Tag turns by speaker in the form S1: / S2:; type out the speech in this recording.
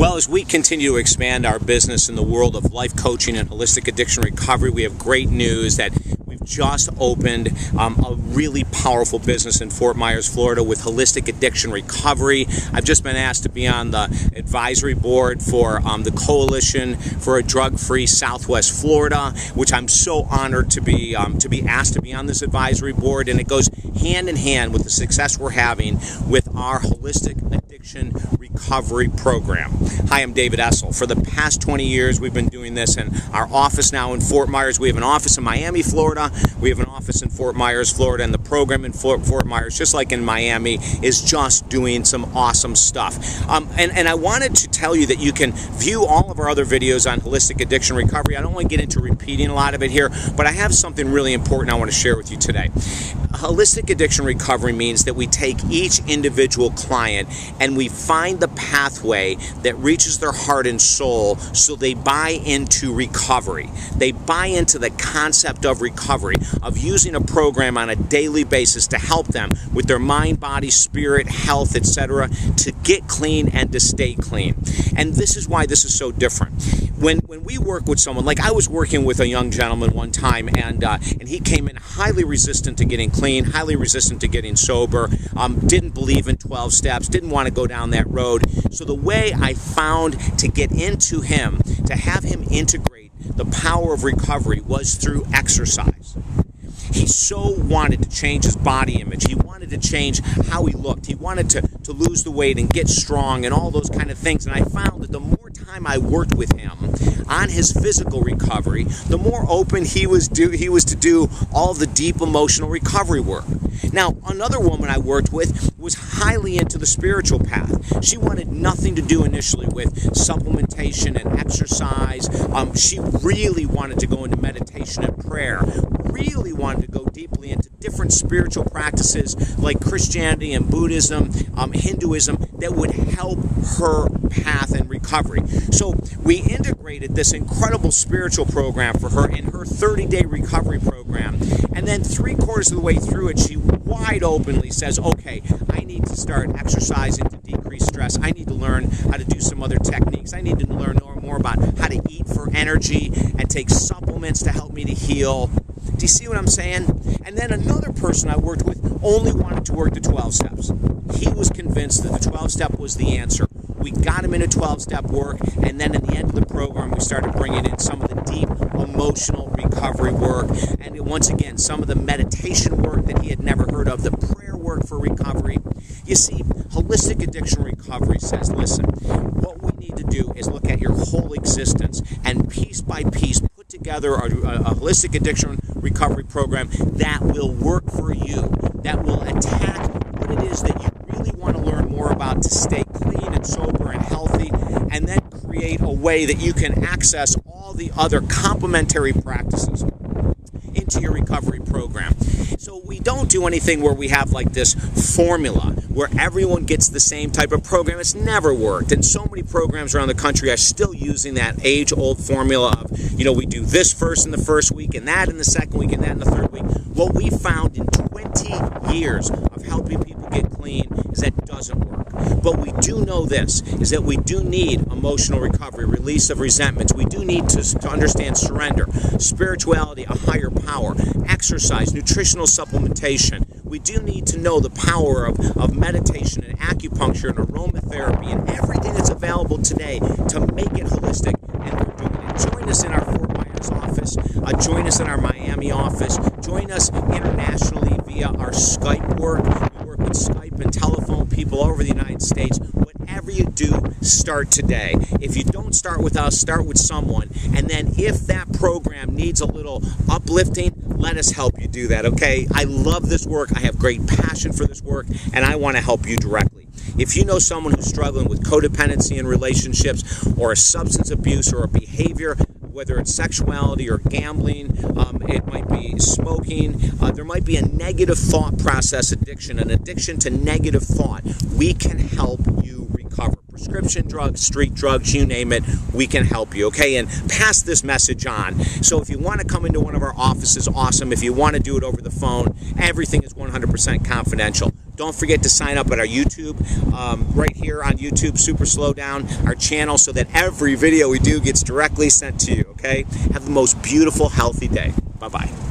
S1: Well, as we continue to expand our business in the world of life coaching and holistic addiction recovery, we have great news that we've just opened a really powerful business in Fort Myers, Florida with holistic addiction recovery. I've just been asked to be on the advisory board for the Coalition for a Drug-Free Southwest Florida, which I'm so honored to be asked to be on this advisory board, and it goes hand in hand with the success we're having with our holistic addiction recovery program. Hi, I'm David Essel. For the past 20 years, we've been doing this in our office now in Fort Myers. We have an office in Miami, Florida. We have an office in Fort Myers, Florida, and the program in Fort Myers, just like in Miami, is just doing some awesome stuff. And I wanted to tell you that you can view all of our other videos on holistic addiction recovery. I don't want to get into repeating a lot of it here, but I have something really important I want to share with you today. Holistic addiction recovery means that we take each individual client and we find the pathway that reaches their heart and soul so they buy into recovery. They buy into the concept of recovery, of using a program on a daily basis to help them with their mind, body, spirit, health, etc., to get clean and to stay clean. And this is why this is so different. When we work with someone, like I was working with a young gentleman one time, and he came in highly resistant to getting clean, highly resistant to getting sober, didn't believe in 12 steps, didn't want to go down that road. So the way I found to get into him, to have him integrate the power of recovery, was through exercise. He so wanted to change his body image. He wanted to change how he looked. He wanted to lose the weight and get strong and all those kind of things. And I found that the more time I worked with him on his physical recovery, the more open he was to do all the deep emotional recovery work. Now, another woman I worked with was highly into the spiritual path. She wanted nothing to do initially with supplementation and exercise. She really wanted to go into meditation and prayer, really wanted to go deeply into different spiritual practices like Christianity and Buddhism, Hinduism, that would help her path and recovery. So we integrated this incredible spiritual program for her in her 30-day recovery program, and then 3/4 of the way through it, she wide openly says, okay, I need to start exercising to decrease stress. I need to learn how to do some other techniques. I need to learn more about how to eat for energy and take supplements to help me to heal. Do you see what I'm saying? And then another person I worked with only wanted to work the 12 steps. He was convinced that the 12-step was the answer. We got him into 12-step work, and then at the end of the program, we started bringing in some of the deep emotional recovery work, and once again, some of the meditation work that he had never heard of, the prayer work for recovery. You see, holistic addiction recovery says, listen, what we need to do is look at your whole existence and piece by piece put together a holistic addiction recovery program that will work for you, that will attack what it is that you really want to learn more about to stay clean and sober and healthy, and then create a way that you can access all the other complementary practices into your recovery program. So we don't do anything where we have like this formula where everyone gets the same type of program. It's never worked, and so many programs around the country are still using that age-old formula of, you know, we do this first in the first week and that in the second week and that in the third week. What we found in 20 years of helping people get clean is that doesn't work. But we do know this, is that we do need emotional recovery, release of resentments. We do need to understand surrender, spirituality, a higher power, exercise, nutritional supplementation. We do need to know the power of meditation and acupuncture and aromatherapy and everything that's available today to make it holistic, and we're doing it. Join us in our Fort Myers office. Join us in our Miami office. Join us internationally via our Skype work. We work with Skype and telephone people all over the United States. Whatever you do, start today. If you don't start with us, start with someone. And then if that program needs a little uplifting, let us help you do that, okay? I love this work. I have great passion for this work, and I want to help you directly. If you know someone who's struggling with codependency in relationships or a substance abuse or a behavior, whether it's sexuality or gambling, it might be smoking, there might be a negative thought process addiction, an addiction to negative thought, we can help you recover. Prescription drugs, street drugs, you name it, we can help you, okay? And pass this message on. So if you want to come into one of our offices, awesome. If you want to do it over the phone, everything is 100% confidential. Don't forget to sign up at our YouTube, right here on YouTube, Super Slowdown, our channel, so that every video we do gets directly sent to you, okay? Have the most beautiful, healthy day. Bye-bye.